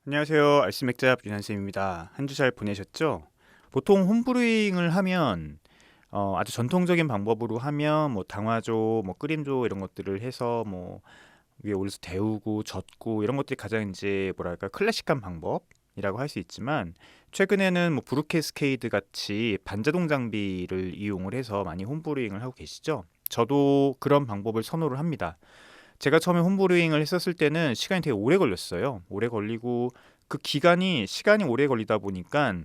안녕하세요. 알스맥잡 윤한쌤입니다. 한 주 잘 보내셨죠? 보통 홈브루잉을 하면 아주 전통적인 방법으로 하면 뭐 당화조, 뭐 끓임조 이런 것들을 해서 뭐 위에 올려서 데우고 젓고 이런 것들이 가장 이제 뭐랄까 클래식한 방법이라고 할 수 있지만 최근에는 뭐 브루캐스케이드 같이 반자동 장비를 이용을 해서 많이 홈브루잉을 하고 계시죠? 저도 그런 방법을 선호를 합니다. 제가 처음에 홈브루잉을 했었을 때는 시간이 되게 오래 걸렸어요. 오래 걸리고 그 기간이 시간이 오래 걸리다 보니까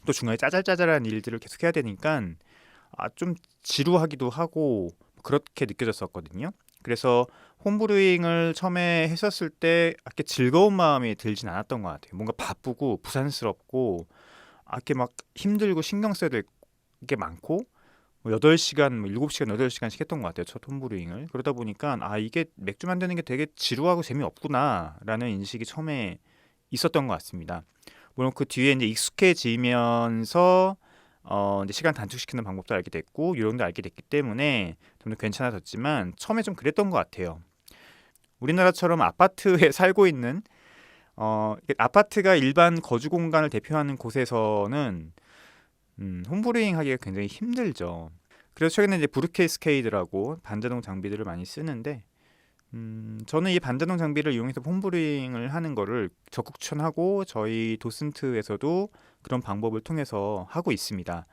또 중간에 짜잘짜잘한 일들을 계속 해야 되니까 좀 지루하기도 하고 그렇게 느껴졌었거든요. 그래서 홈브루잉을 처음에 했었을 때 그렇게 즐거운 마음이 들진 않았던 것 같아요. 뭔가 바쁘고 부산스럽고 이렇게 막 힘들고 신경 써야 될 게 많고 뭐 8시간, 뭐 7시간, 8시간씩 했던 것 같아요. 첫 홈브루잉을. 그러다 보니까 이게 맥주 만드는 게 되게 지루하고 재미없구나라는 인식이 처음에 있었던 것 같습니다. 물론 그 뒤에 이제 익숙해지면서 이제 시간 단축시키는 방법도 알게 됐고 요령도 알게 됐기 때문에 좀 더 괜찮아졌지만 처음에 좀 그랬던 것 같아요. 우리나라처럼 아파트에 살고 있는 이게 아파트가 일반 거주 공간을 대표하는 곳에서는 홈브루잉 하기가 굉장히 힘들죠. 그래서 최근에 이제 브루케이스케이드라고 반자동 장비들을 많이 쓰는데 저는 이 반자동 장비를 이용해서 홈브루잉을 하는 거를 적극 추천하고 저희 도슨트에서도 그런 방법을 통해서 하고 있습니다.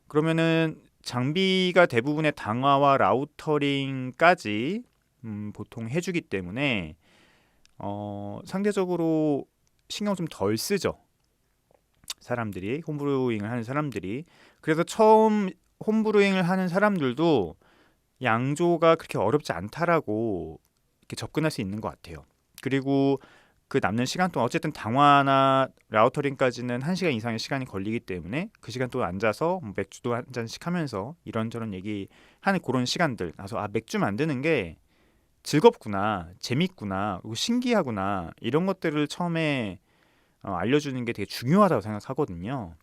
그러면은 장비가 대부분의 당화와 라우터링까지 보통 해주기 때문에 상대적으로 신경 좀 덜 쓰죠. 사람들이 홈브루잉을 하는 사람들이. 그래서 처음 홈브루잉을 하는 사람들도 양조가 그렇게 어렵지 않다라고 이렇게 접근할 수 있는 것 같아요. 그리고 그 남는 시간 동안 어쨌든 당화나 라우터링까지는 1시간 이상의 시간이 걸리기 때문에 그 시간 동안 앉아서 뭐 맥주도 한 잔씩 하면서 이런저런 얘기하는 그런 시간들. 그래서 맥주 만드는 게 즐겁구나, 재밌구나, 그리고 신기하구나 이런 것들을 처음에 알려주는 게 되게 중요하다고 생각하거든요.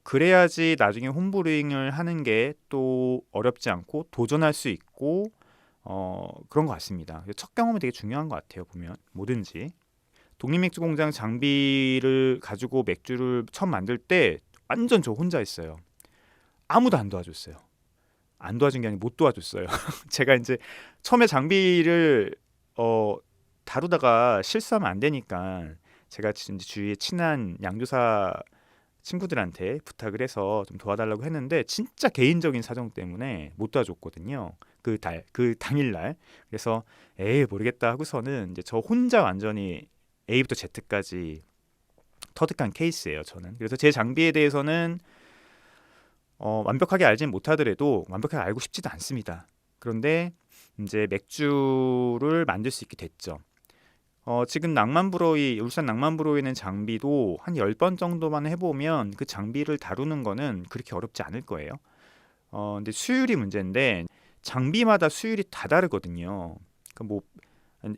그래야지 나중에 홈브루잉을 하는 게 또 어렵지 않고 도전할 수 있고 그런 것 같습니다. 첫 경험이 되게 중요한 것 같아요. 보면 뭐든지 독립맥주 공장 장비를 가지고 맥주를 처음 만들 때 완전 저 혼자 했어요. 아무도 안 도와줬어요. 안 도와준 게 아니라 못 도와줬어요. 제가 이제 처음에 장비를 어, 다루다가 실수하면 안 되니까 제가 이제 주위에 친한 양조사 친구들한테 부탁을 해서 좀 도와달라고 했는데 진짜 개인적인 사정 때문에 못 도와줬거든요. 그 당일날. 그래서 에이 모르겠다 하고서는 이제 저 혼자 완전히 A부터 Z까지 터득한 케이스예요. 저는. 그래서 제 장비에 대해서는 완벽하게 알진 못하더라도 완벽하게 알고 싶지도 않습니다. 그런데 이제 맥주를 만들 수 있게 됐죠. 지금 낭만브로이 울산 낭만브로이는 장비도 한 10번 정도만 해보면 그 장비를 다루는 거는 그렇게 어렵지 않을 거예요. 근데 수율이 문제인데 장비마다 수율이 다 다르거든요. 그러니까 뭐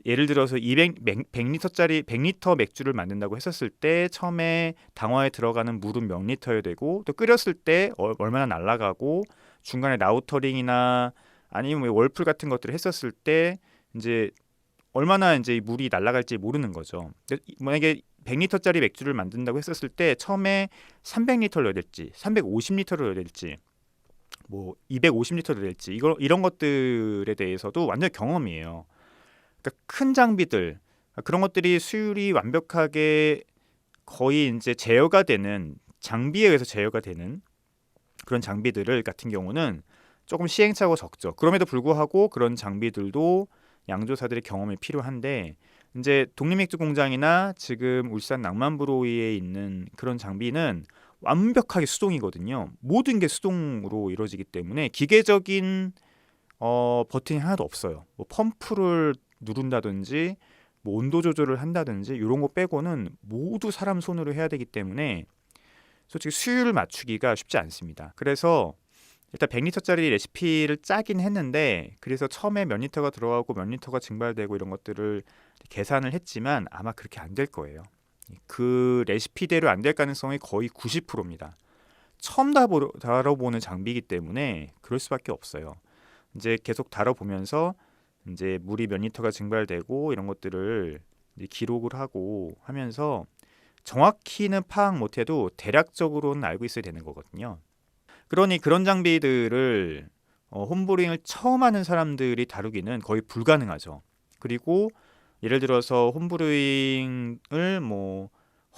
예를 들어서 100리터짜리 100리터 맥주를 만든다고 했었을 때 처음에 당화에 들어가는 물은 몇 리터여야 되고 또 끓였을 때 얼마나 날아가고 중간에 라우터링이나 아니면 뭐 월풀 같은 것들을 했었을 때 이제 얼마나 이제 물이 날아갈지 모르는 거죠. 만약에 100리터짜리 맥주를 만든다고 했었을 때 처음에 300리터를 넣어야 될지 350리터를 넣어야 될지 뭐 250리터를 넣어야 될지 이런 것들에 대해서도 완전 경험이에요. 그러니까 큰 장비들 그런 것들이 수율이 완벽하게 거의 이제 제어가 되는 장비에 의해서 제어가 되는 그런 장비들을 같은 경우는 조금 시행착오가 적죠. 그럼에도 불구하고 그런 장비들도 양조사들의 경험이 필요한데 이제 독립맥주 공장이나 지금 울산 낭만브로이에 있는 그런 장비는 완벽하게 수동이거든요. 모든 게 수동으로 이루어지기 때문에 기계적인 버튼이 하나도 없어요. 뭐 펌프를 누른다든지 뭐 온도 조절을 한다든지 이런 거 빼고는 모두 사람 손으로 해야 되기 때문에 솔직히 수율을 맞추기가 쉽지 않습니다. 그래서 일단 100리터짜리 레시피를 짜긴 했는데 그래서 처음에 몇 리터가 들어가고 몇 리터가 증발되고 이런 것들을 계산을 했지만 아마 그렇게 안 될 거예요. 그 레시피대로 안 될 가능성이 거의 90%입니다. 처음 다뤄보는 장비이기 때문에 그럴 수밖에 없어요. 이제 계속 다뤄보면서 이제 물이 몇 리터가 증발되고 이런 것들을 이제 기록을 하고 하면서 정확히는 파악 못해도 대략적으로는 알고 있어야 되는 거거든요. 그러니 그런 장비들을 홈브루잉을 처음 하는 사람들이 다루기는 거의 불가능하죠. 그리고 예를 들어서 홈브루잉을 뭐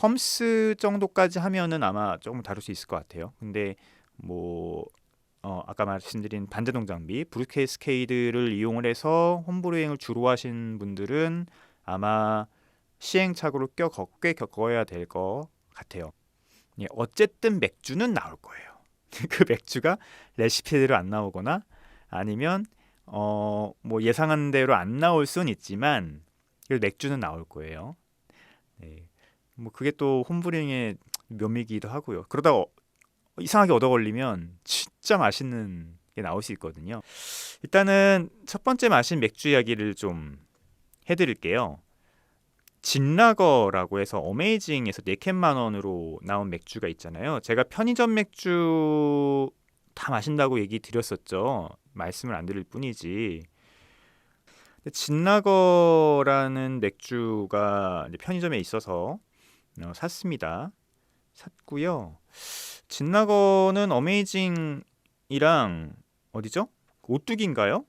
험스 정도까지 하면은 아마 조금 다룰 수 있을 것 같아요. 근데 뭐 아까 말씀드린 반자동 장비 브루케이스케이드를 이용을 해서 홈브루잉을 주로 하신 분들은 아마 시행착오를 꽤 겪어야 될 것 같아요. 예, 어쨌든 맥주는 나올 거예요. 그 맥주가 레시피대로 안 나오거나 아니면 뭐 예상한 대로 안 나올 수는 있지만 그 맥주는 나올 거예요. 네. 뭐 그게 또 홈브링의 묘미이기도 하고요. 그러다가 이상하게 얻어 걸리면 진짜 맛있는 게 나올 수 있거든요. 일단은 첫 번째 마신 맥주 이야기를 좀 해드릴게요. 진라거라고 해서 어메이징에서 4캔만 원으로 나온 맥주가 있잖아요. 제가 편의점 맥주 다 마신다고 얘기 드렸었죠. 말씀을 안 드릴 뿐이지. 진라거라는 맥주가 편의점에 있어서 샀습니다. 샀고요. 진라거는 어메이징이랑 어디죠? 오뚜기인가요?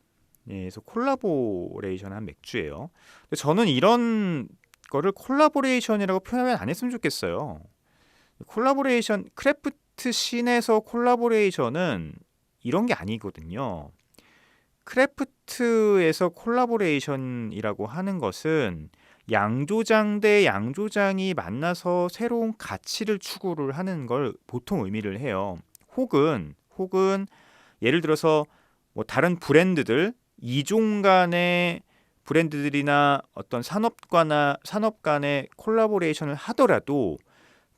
예, 그래서 콜라보레이션한 맥주예요. 근데 저는 이런 거를 콜라보레이션이라고 표현 안 했으면 좋겠어요. 콜라보레이션 크래프트 씬에서 콜라보레이션은 이런 게 아니거든요. 크래프트에서 콜라보레이션이라고 하는 것은 양조장 대 양조장이 만나서 새로운 가치를 추구를 하는 걸 보통 의미를 해요. 혹은 예를 들어서 뭐 다른 브랜드들 이종 간의 브랜드들이나 어떤 산업 간의 콜라보레이션을 하더라도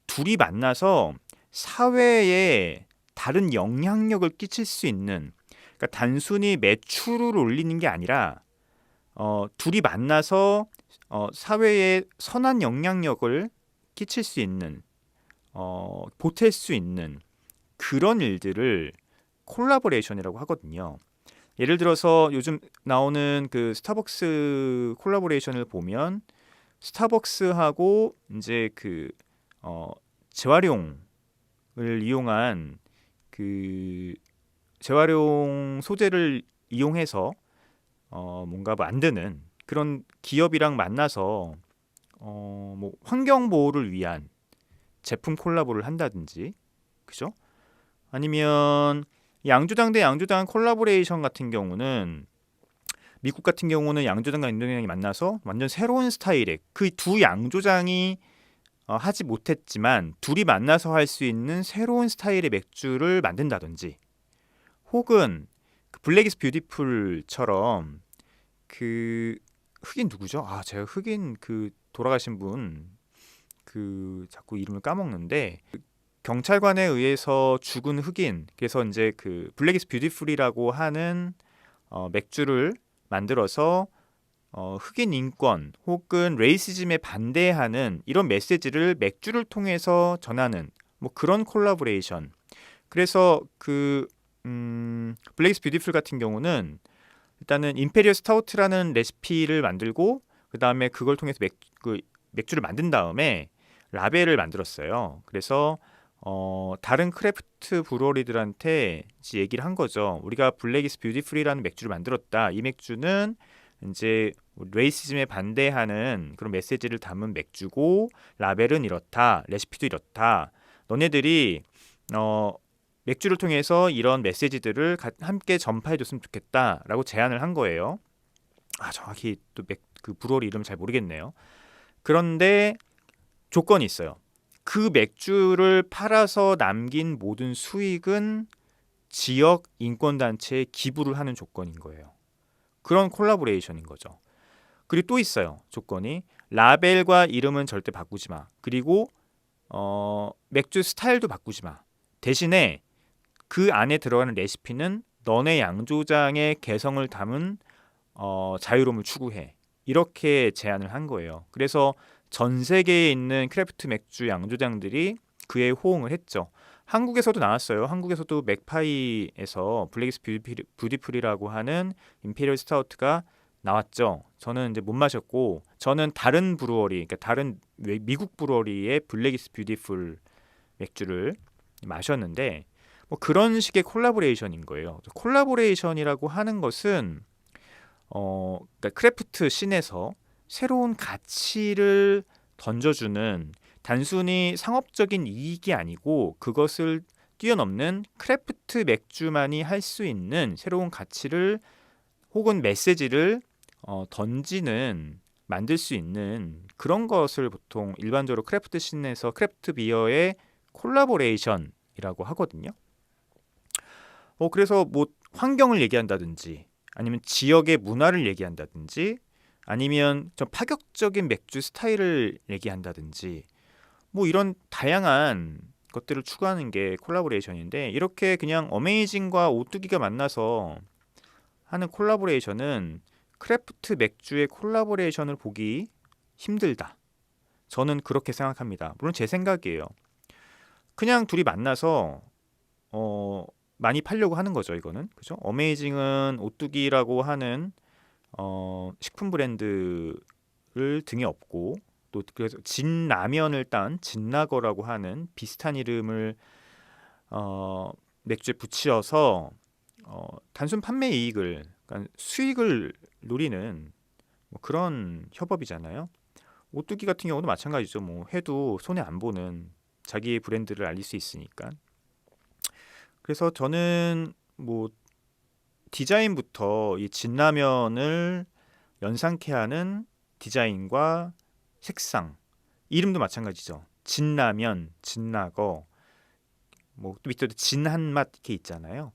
둘이 만나서 사회에 다른 영향력을 끼칠 수 있는, 그러니까 단순히 매출을 올리는 게 아니라 둘이 만나서 사회에 선한 영향력을 끼칠 수 있는, 보탤 수 있는 그런 일들을 콜라보레이션이라고 하거든요. 예를 들어서 요즘 나오는 그 스타벅스 콜라보레이션을 보면 스타벅스하고 이제 그 재활용을 이용한 그 재활용 소재를 이용해서 뭔가 만드는 그런 기업이랑 만나서 뭐 환경 보호를 위한 제품 콜라보를 한다든지, 그죠? 아니면 양조장 대 양조장 콜라보레이션 같은 경우는 미국 같은 경우는 양조장과 인도양이 만나서 완전 새로운 스타일의 그 두 양조장이 하지 못했지만 둘이 만나서 할 수 있는 새로운 스타일의 맥주를 만든다든지, 혹은 그 블랙이스 뷰티풀처럼 그 흑인 누구죠? 제가 흑인 그 돌아가신 분 그 자꾸 이름을 까먹는데 경찰관에 의해서 죽은 흑인, 그래서 이제 그 블랙이스 뷰티풀이라고 하는 맥주를 만들어서 흑인 인권 혹은 레이시즘에 반대하는 이런 메시지를 맥주를 통해서 전하는 뭐 그런 콜라보레이션. 그래서 그 블랙이스 뷰티풀 같은 경우는 일단은 임페리얼 스타우트라는 레시피를 만들고 그 다음에 그걸 통해서 맥주를 만든 다음에 라벨을 만들었어요. 그래서 다른 크래프트 브루어리들한테 이제 얘기를 한 거죠. 우리가 블랙이스 뷰티풀이라는 맥주를 만들었다. 이 맥주는 이제 레이시즘에 반대하는 그런 메시지를 담은 맥주고 라벨은 이렇다. 레시피도 이렇다. 너네들이 맥주를 통해서 이런 메시지들을 함께 전파해줬으면 좋겠다라고 제안을 한 거예요. 정확히 또 그 브루어리 이름 잘 모르겠네요. 그런데 조건이 있어요. 그 맥주를 팔아서 남긴 모든 수익은 지역 인권단체에 기부를 하는 조건인 거예요. 그런 콜라보레이션인 거죠. 그리고 또 있어요. 조건이 라벨과 이름은 절대 바꾸지 마. 그리고 맥주 스타일도 바꾸지 마. 대신에 그 안에 들어가는 레시피는 너네 양조장의 개성을 담은 자유로움을 추구해. 이렇게 제안을 한 거예요. 그래서 전 세계에 있는 크래프트 맥주 양조장들이 그에 호응을 했죠. 한국에서도 나왔어요. 한국에서도 맥파이에서 블랙이스 뷰티풀이라고 하는 임페리얼 스타우트가 나왔죠. 저는 이제 못 마셨고 저는 다른 브루어리, 그러니까 다른 미국 브루어리의 블랙 이스 뷰티풀 맥주를 마셨는데 뭐 그런 식의 콜라보레이션인 거예요. 콜라보레이션이라고 하는 것은 그러니까 크래프트 씬에서 새로운 가치를 던져주는 단순히 상업적인 이익이 아니고 그것을 뛰어넘는 크래프트 맥주만이 할 수 있는 새로운 가치를 혹은 메시지를 던지는 만들 수 있는 그런 것을 보통 일반적으로 크래프트 씬에서 크래프트 비어의 콜라보레이션이라고 하거든요. 그래서 뭐 환경을 얘기한다든지 아니면 지역의 문화를 얘기한다든지 아니면 좀 파격적인 맥주 스타일을 얘기한다든지 뭐 이런 다양한 것들을 추구하는 게 콜라보레이션인데 이렇게 그냥 어메이징과 오뚜기가 만나서 하는 콜라보레이션은 크래프트 맥주의 콜라보레이션을 보기 힘들다. 저는 그렇게 생각합니다. 물론 제 생각이에요. 그냥 둘이 만나서 많이 팔려고 하는 거죠, 이거는. 그죠? 어메이징은 오뚜기라고 하는 식품 브랜드를 등에 업고 또 그래서 진라면을 딴 진라거라고 하는 비슷한 이름을 맥주에 붙여서 단순 판매 이익을 그러니까 수익을 노리는 뭐 그런 협업이잖아요. 오뚜기 같은 경우도 마찬가지죠. 뭐 해도 손해 안 보는 자기의 브랜드를 알릴 수 있으니까. 그래서 저는 뭐 디자인부터 이 진라면을 연상케 하는 디자인과 색상, 이름도 마찬가지죠. 진라면, 진라거, 뭐 또 밑에도 진한맛 이렇게 있잖아요.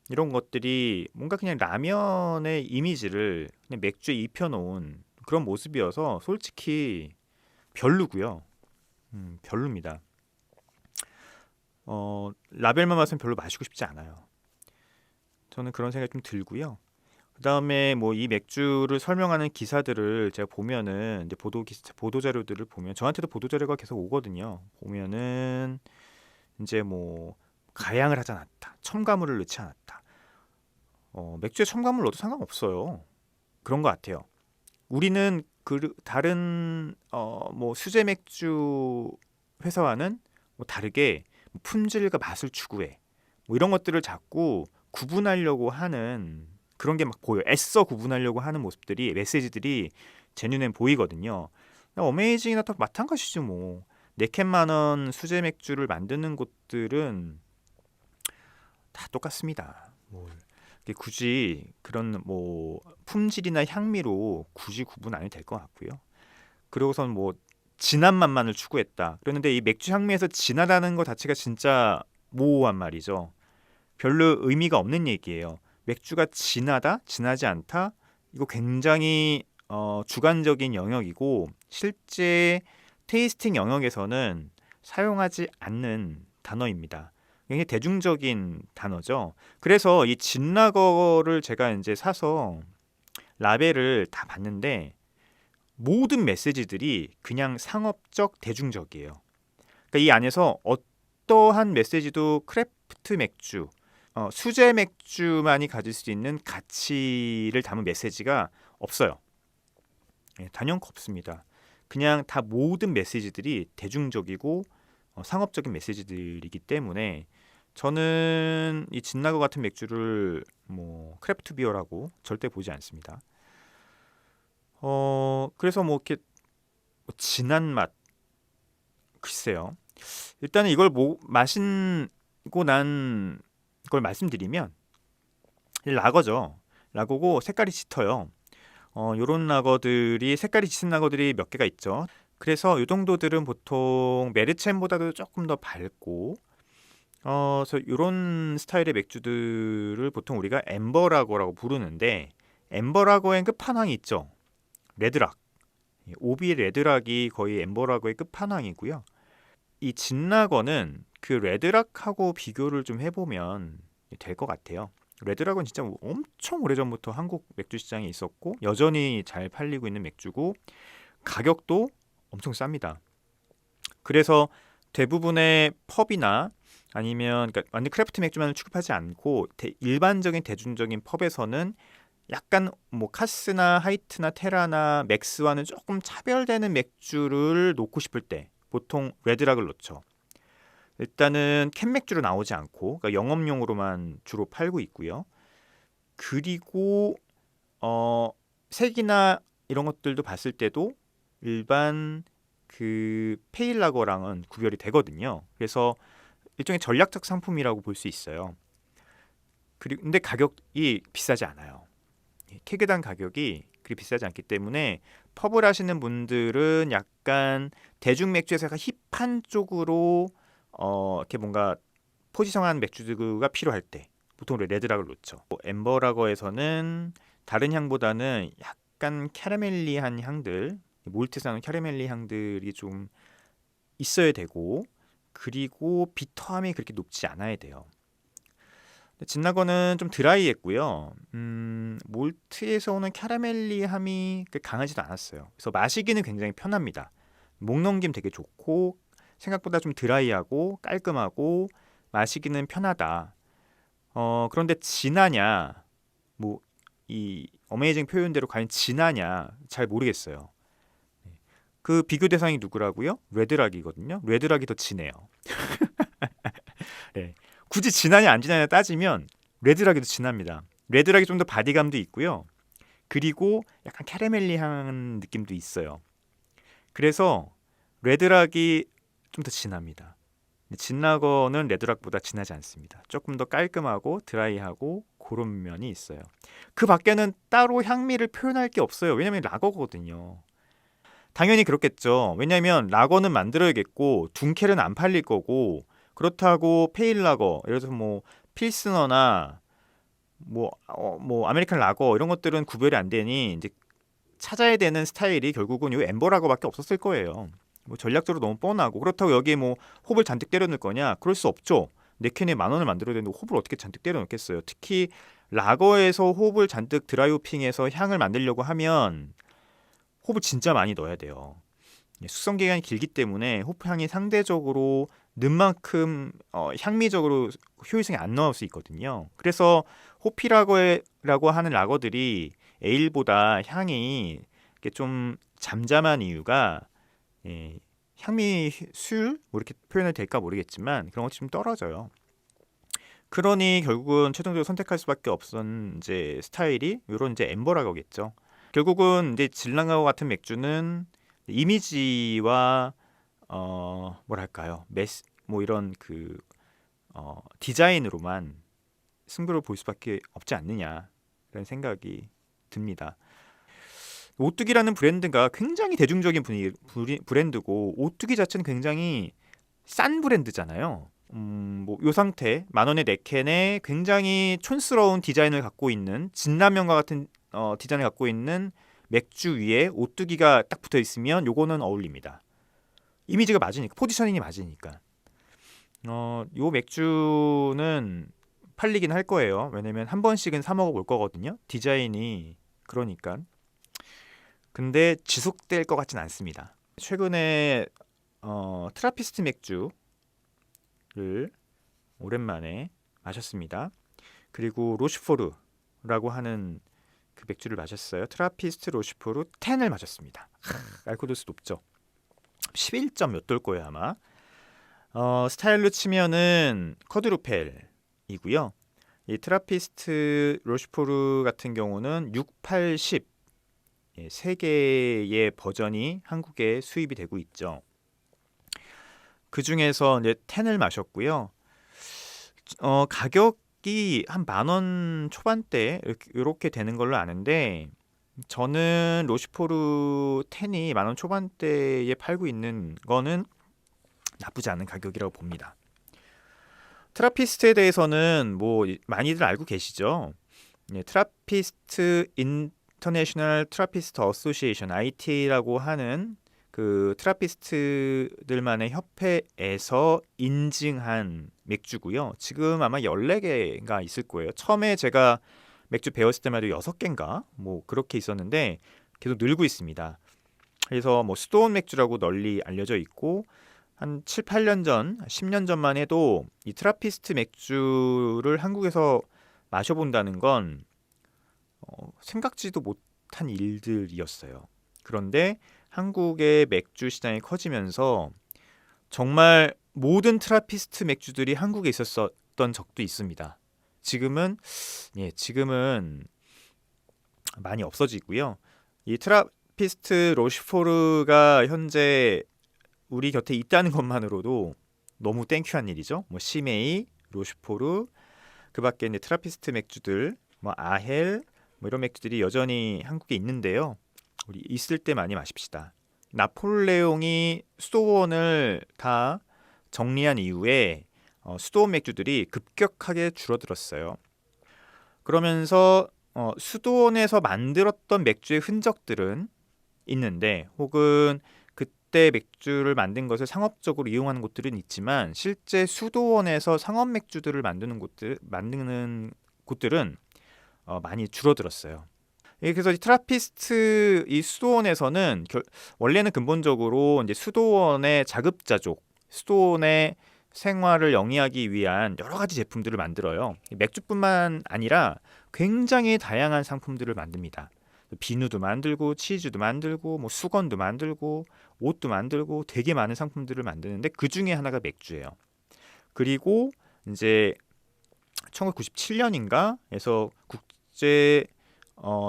이런 것들이 뭔가 그냥 라면의 이미지를 그냥 맥주에 입혀놓은 그런 모습이어서 솔직히 별로고요. 별로입니다. 라벨만 마시면 별로 마시고 싶지 않아요. 저는 그런 생각이 좀 들고요. 그 다음에 뭐 이 맥주를 설명하는 기사들을 제가 보면은 이제 보도 자료들을 보면 저한테도 보도 자료가 계속 오거든요. 보면은 이제 뭐 가양을 하지 않았다, 첨가물을 넣지 않았다. 맥주에 첨가물 넣어도 상관없어요. 그런 것 같아요. 우리는 그 다른 뭐 수제 맥주 회사와는 뭐 다르게 품질과 맛을 추구해. 뭐 이런 것들을 자꾸 구분하려고 하는 그런 게 막 보여. 애써 구분하려고 하는 모습들이 메시지들이 제 눈엔 보이거든요. 어메이징이나 또 마찬가지죠 뭐. 4캔만 원 수제 맥주를 만드는 곳들은 다 똑같습니다. 뭐 굳이 그런 뭐 품질이나 향미로 굳이 구분 안 해도 될 것 같고요. 그리고선 뭐 진한 맛만을 추구했다. 그런데 이 맥주 향미에서 진하다는 것 자체가 진짜 모호한 말이죠. 별로 의미가 없는 얘기예요. 맥주가 진하다, 진하지 않다. 이거 굉장히 주관적인 영역이고 실제 테이스팅 영역에서는 사용하지 않는 단어입니다. 굉장히 대중적인 단어죠. 그래서 이 진라거를 제가 이제 사서 라벨을 다 봤는데 모든 메시지들이 그냥 상업적 대중적이에요. 그러니까 이 안에서 어떠한 메시지도 크래프트 맥주, 수제 맥주만이 가질 수 있는 가치를 담은 메시지가 없어요. 단연코 없습니다. 그냥 다 모든 메시지들이 대중적이고 상업적인 메시지들이기 때문에 저는 이 진라거 같은 맥주를 뭐 크래프트 비어라고 절대 보지 않습니다. 그래서 뭐 이렇게 진한 맛 글쎄요. 일단은 이걸 마시고 난 걸 말씀드리면 라거죠. 라거고 색깔이 짙어요. 요런 라거들이 색깔이 짙은 라거들이 몇 개가 있죠. 그래서 이 정도들은 보통 메르첸보다도 조금 더 밝고 그래서 이런 스타일의 맥주들을 보통 우리가 엠버라거라고 부르는데 엠버라거의 끝판왕이 있죠. 레드락. 오비 레드락이 거의 엠버라거의 끝판왕이고요. 이 진라거는 그 레드락하고 비교를 좀 해보면 될 것 같아요. 레드락은 진짜 엄청 오래전부터 한국 맥주 시장에 있었고 여전히 잘 팔리고 있는 맥주고 가격도 엄청 쌉니다. 그래서 대부분의 펍이나 아니면 그러니까 완전 크래프트 맥주만을 취급하지 않고 일반적인 대중적인 펍에서는 약간 뭐 카스나 하이트나 테라나 맥스와는 조금 차별되는 맥주를 놓고 싶을 때 보통 레드락을 놓죠. 일단은 캔 맥주로 나오지 않고 그러니까 영업용으로만 주로 팔고 있고요. 그리고 색이나 이런 것들도 봤을 때도 일반 그 페일라거랑은 구별이 되거든요. 그래서 일종의 전략적 상품이라고 볼 수 있어요. 그리고 근데 가격이 비싸지 않아요. 캐게당 가격이 그리 비싸지 않기 때문에 펍을 하시는 분들은 약간 대중 맥주에서 약간 힙한 쪽으로 이렇게 뭔가 포지션한 맥주가 필요할 때 보통 레드락을 놓죠. 엠버라거에서는 다른 향보다는 약간 캐러멜리한 향들, 몰트에서 나는 캐러멜리 향들이 좀 있어야 되고 그리고 비터함이 그렇게 높지 않아야 돼요. 진라거는 좀 드라이했고요. 몰트에서 오는 캐러멜리함이 강하지도 않았어요. 그래서 마시기는 굉장히 편합니다. 목 넘김 되게 좋고 생각보다 좀 드라이하고 깔끔하고 마시기는 편하다. 그런데 진하냐? 뭐 이 어메이징 표현대로 과연 진하냐? 잘 모르겠어요. 그 비교 대상이 누구라고요? 레드락이거든요. 레드락이 더 진해요. 네. 굳이 진하냐 안 진하냐 따지면 레드락이 더 진합니다. 레드락이 좀 더 바디감도 있고요. 그리고 약간 캐러멜리한 느낌도 있어요. 그래서 레드락이 좀 더 진합니다. 진라거는 레드락보다 진하지 않습니다. 조금 더 깔끔하고 드라이하고 그런 면이 있어요. 그 밖에는 따로 향미를 표현할 게 없어요. 왜냐면 라거거든요. 당연히 그렇겠죠. 왜냐면 라거는 만들어야겠고 둔켈은 안 팔릴 거고 그렇다고 페일 라거, 예를 들어서 뭐 필스너나 뭐 아메리칸 라거 이런 것들은 구별이 안 되니 이제 찾아야 되는 스타일이 결국은 요 엠버 라거밖에 없었을 거예요. 뭐 전략적으로 너무 뻔하고 그렇다고 여기에 뭐 홉을 잔뜩 때려 넣을 거냐? 그럴 수 없죠. 네 캔에 10,000원을 만들어야 되는데 홉을 어떻게 잔뜩 때려 넣겠어요? 특히 라거에서 홉을 잔뜩 드라이호핑해서 향을 만들려고 하면 홉을 진짜 많이 넣어야 돼요. 숙성 기간이 길기 때문에 호프 향이 상대적으로 는 만큼 향미적으로 효율성이 안 나올 수 있거든요. 그래서 호피라고 하는 라거들이 에일보다 향이 좀 잠잠한 이유가 향미 술 뭐 이렇게 표현이 될까 모르겠지만 그런 것이 좀 떨어져요. 그러니 결국은 최종적으로 선택할 수밖에 없은 이제 스타일이 이런 이제 엠버라거겠죠. 결국은 이제 질랑가고 같은 맥주는 이미지와 뭐랄까요 메스 뭐 이런 그 디자인으로만 승부를 볼 수밖에 없지 않느냐라는 생각이 듭니다. 오뚜기라는 브랜드가 굉장히 대중적인 브랜드고 오뚜기 자체는 굉장히 싼 브랜드잖아요. 뭐요 상태 10,000원에 4캔에 굉장히 촌스러운 디자인을 갖고 있는 진라면과 같은 디자인을 갖고 있는 맥주 위에 오뚜기가 딱 붙어 있으면 요거는 어울립니다. 이미지가 맞으니까 포지셔닝이 맞으니까 요 맥주는 팔리긴 할 거예요. 왜냐면 한 번씩은 사 먹어 볼 거거든요. 디자인이 그러니까. 근데 지속될 것 같진 않습니다. 최근에 트라피스트 맥주를 오랜만에 마셨습니다. 그리고 로슈포르라고 하는 그 맥주를 마셨어요. 트라피스트 로슈포르 10을 마셨습니다. 알코올 도수 높죠. 11점 몇 돌 거예요 아마. 스타일로 치면은 쿼드루펠이고요. 이 트라피스트 로슈포르 같은 경우는 6, 8, 10 세 개의 버전이 한국에 수입이 되고 있죠. 그 중에서 이제 10을 마셨고요. 가격이 한 10,000원 초반대 이렇게 되는 걸로 아는데 저는 로슈포르 10이 10,000원 초반대에 팔고 있는 거는 나쁘지 않은 가격이라고 봅니다. 트라피스트에 대해서는 뭐 많이들 알고 계시죠. 트라피스트 인터내셔널 트라피스트 어소시에이션 IT라고 하는 그 트라피스트들만의 협회에서 인증한 맥주고요. 지금 아마 14개가 있을 거예요. 처음에 제가 맥주 배웠을 때만 해도 6개인가 뭐 그렇게 있었는데 계속 늘고 있습니다. 그래서 뭐 스톤 맥주라고 널리 알려져 있고 한 7, 8년 전, 10년 전만 해도 이 트라피스트 맥주를 한국에서 마셔본다는 건 생각지도 못한 일들이었어요. 그런데 한국의 맥주 시장이 커지면서 정말 모든 트라피스트 맥주들이 한국에 있었던 적도 있습니다. 지금은 많이 없어지고요. 이 트라피스트 로시포르가 현재 우리 곁에 있다는 것만으로도 너무 땡큐한 일이죠. 뭐 시메이, 로시포르, 그밖에 이제 트라피스트 맥주들, 뭐 아헬, 뭐 이런 맥주들이 여전히 한국에 있는데요. 우리 있을 때 많이 마십시다. 나폴레옹이 수도원을 다 정리한 이후에 수도원 맥주들이 급격하게 줄어들었어요. 그러면서 수도원에서 만들었던 맥주의 흔적들은 있는데, 혹은 그때 맥주를 만든 것을 상업적으로 이용하는 곳들은 있지만, 실제 수도원에서 상업 맥주들을 만드는 곳들은 많이 줄어들었어요. 그래서 이 트라피스트 이 수도원에서는 원래는 근본적으로 이제 수도원의 자급자족, 수도원의 생활을 영위하기 위한 여러 가지 제품들을 만들어요. 맥주뿐만 아니라 굉장히 다양한 상품들을 만듭니다. 비누도 만들고 치즈도 만들고 뭐 수건도 만들고 옷도 만들고 되게 많은 상품들을 만드는데 그 중에 하나가 맥주예요. 그리고 이제 1997년인가에서 국제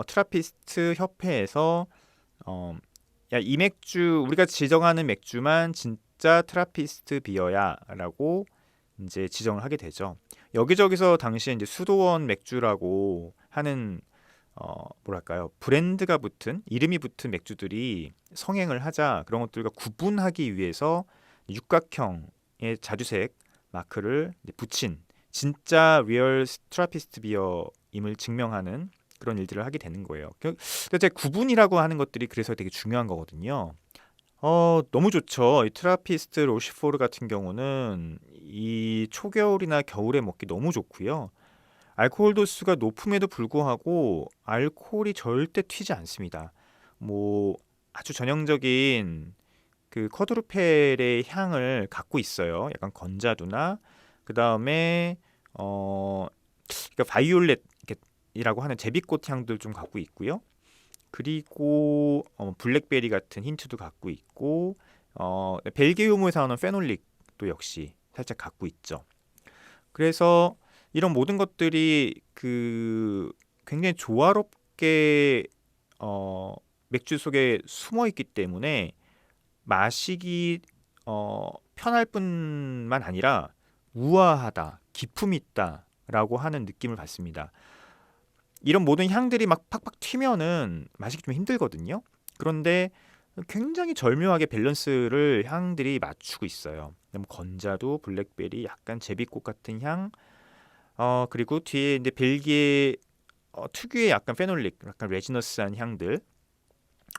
트라피스트 협회에서 야, 이 맥주 우리가 지정하는 맥주만 진짜 트라피스트 비어야라고 이제 지정을 하게 되죠. 여기저기서 당시에 이제 수도원 맥주라고 하는 뭐랄까요, 브랜드가 붙은 이름이 붙은 맥주들이 성행을 하자 그런 것들과 구분하기 위해서 육각형의 자주색 마크를 붙인 진짜 리얼 트라피스트 비어임을 증명하는 그런 일들을 하게 되는 거예요. 근데 구분이라고 하는 것들이 그래서 되게 중요한 거거든요. 너무 좋죠. 이 트라피스트 로시포르 같은 경우는 이 초겨울이나 겨울에 먹기 너무 좋고요. 알코올 도수가 높음에도 불구하고 알코올이 절대 튀지 않습니다. 뭐 아주 전형적인 그 커드루펠의 향을 갖고 있어요. 약간 건자두나 그 다음에 그러니까 바이올렛이라고 하는 제비꽃 향들 좀 갖고 있고요. 그리고 블랙베리 같은 힌트도 갖고 있고 벨기에 효모에서 나오는 페놀릭도 역시 살짝 갖고 있죠. 그래서 이런 모든 것들이 그 굉장히 조화롭게 맥주 속에 숨어 있기 때문에 마시기 편할 뿐만 아니라 우아하다, 기품이 있다라고 하는 느낌을 받습니다. 이런 모든 향들이 막 팍팍 튀면은 마시기 좀 힘들거든요. 그런데 굉장히 절묘하게 밸런스를 향들이 맞추고 있어요. 건자두, 블랙베리, 약간 제비꽃 같은 향, 그리고 뒤에 이제 벨기에 특유의 약간 페놀릭, 약간 레지너스한 향들,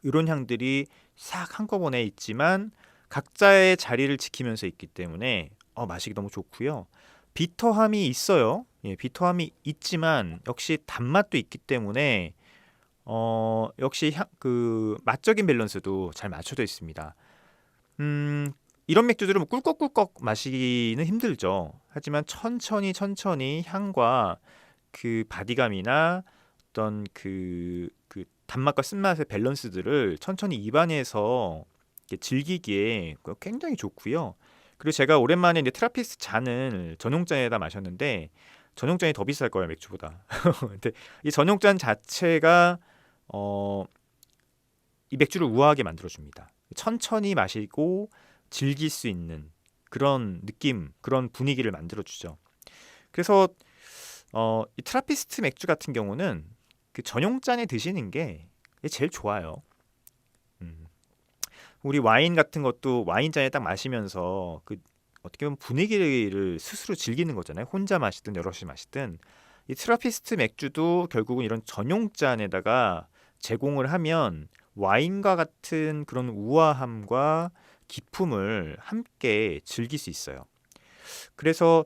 이런 향들이 싹 한꺼번에 있지만 각자의 자리를 지키면서 있기 때문에 마시기 너무 좋고요. 비터함이 있어요. 예, 비터함이 있지만 역시 단맛도 있기 때문에 역시 그 맛적인 밸런스도 잘 맞춰져 있습니다. 이런 맥주들은 뭐 꿀꺽꿀꺽 마시기는 힘들죠. 하지만 천천히 향과 그 바디감이나 어떤 그 단맛과 쓴맛의 밸런스들을 천천히 입안에서 즐기기에 굉장히 좋고요. 그리고 제가 오랜만에 이제 트라피스트 잔을 전용잔에다 마셨는데 전용잔이 더 비쌀 거예요, 맥주보다. 근데 이 전용잔 자체가 이 맥주를 우아하게 만들어줍니다. 천천히 마시고 즐길 수 있는 그런 느낌, 그런 분위기를 만들어주죠. 그래서 이 트라피스트 맥주 같은 경우는 그 전용잔에 드시는 게 제일 좋아요. 우리 와인 같은 것도 와인잔에 딱 마시면서 그 어떻게 보면 분위기를 스스로 즐기는 거잖아요. 혼자 마시든 여럿이 마시든. 이 트라피스트 맥주도 결국은 이런 전용잔에다가 제공을 하면 와인과 같은 그런 우아함과 기품을 함께 즐길 수 있어요. 그래서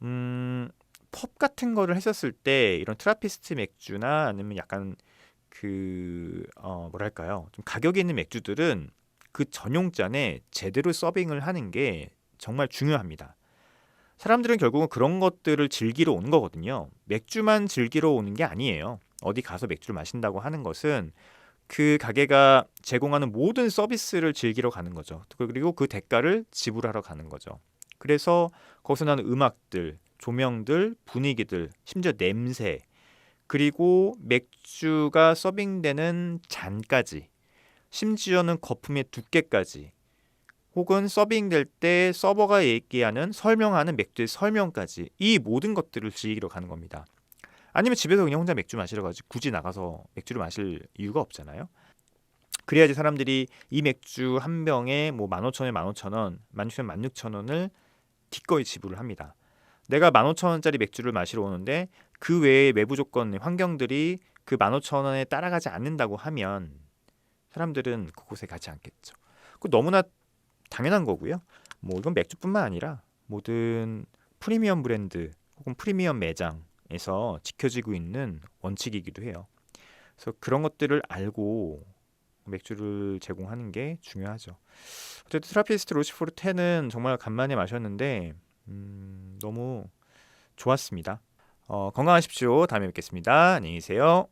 펍 같은 거를 했었을 때 이런 트라피스트 맥주나 아니면 약간 그 뭐랄까요, 좀 가격이 있는 맥주들은 그 전용잔에 제대로 서빙을 하는 게 정말 중요합니다. 사람들은 결국은 그런 것들을 즐기러 오는 거거든요. 맥주만 즐기러 오는 게 아니에요. 어디 가서 맥주를 마신다고 하는 것은 그 가게가 제공하는 모든 서비스를 즐기러 가는 거죠. 그리고 그 대가를 지불하러 가는 거죠. 그래서 거기서 나는 음악들, 조명들, 분위기들, 심지어 냄새, 그리고 맥주가 서빙되는 잔까지, 심지어는 거품의 두께까지, 혹은 서빙될 때 서버가 얘기하는 설명하는 맥주의 설명까지, 이 모든 것들을 즐기러 가는 겁니다. 아니면 집에서 그냥 혼자 맥주 마시러 가지 굳이 나가서 맥주를 마실 이유가 없잖아요. 그래야지 사람들이 이 맥주 한 병에 뭐 15,000원, 15,000원, 16,000원, 16,000원을 기꺼이 지불을 합니다. 내가 15,000원짜리 맥주를 마시러 오는데 그 외의 외부 조건, 환경들이 그 15,000원에 따라가지 않는다고 하면 사람들은 그곳에 가지 않겠죠. 그 너무나 당연한 거고요. 뭐 이건 맥주뿐만 아니라 모든 프리미엄 브랜드 혹은 프리미엄 매장에서 지켜지고 있는 원칙이기도 해요. 그래서 그런 것들을 알고 맥주를 제공하는 게 중요하죠. 어쨌든 트라피스트 로시포르 10은 정말 간만에 마셨는데 너무 좋았습니다. 건강하십시오. 다음에 뵙겠습니다. 안녕히 계세요.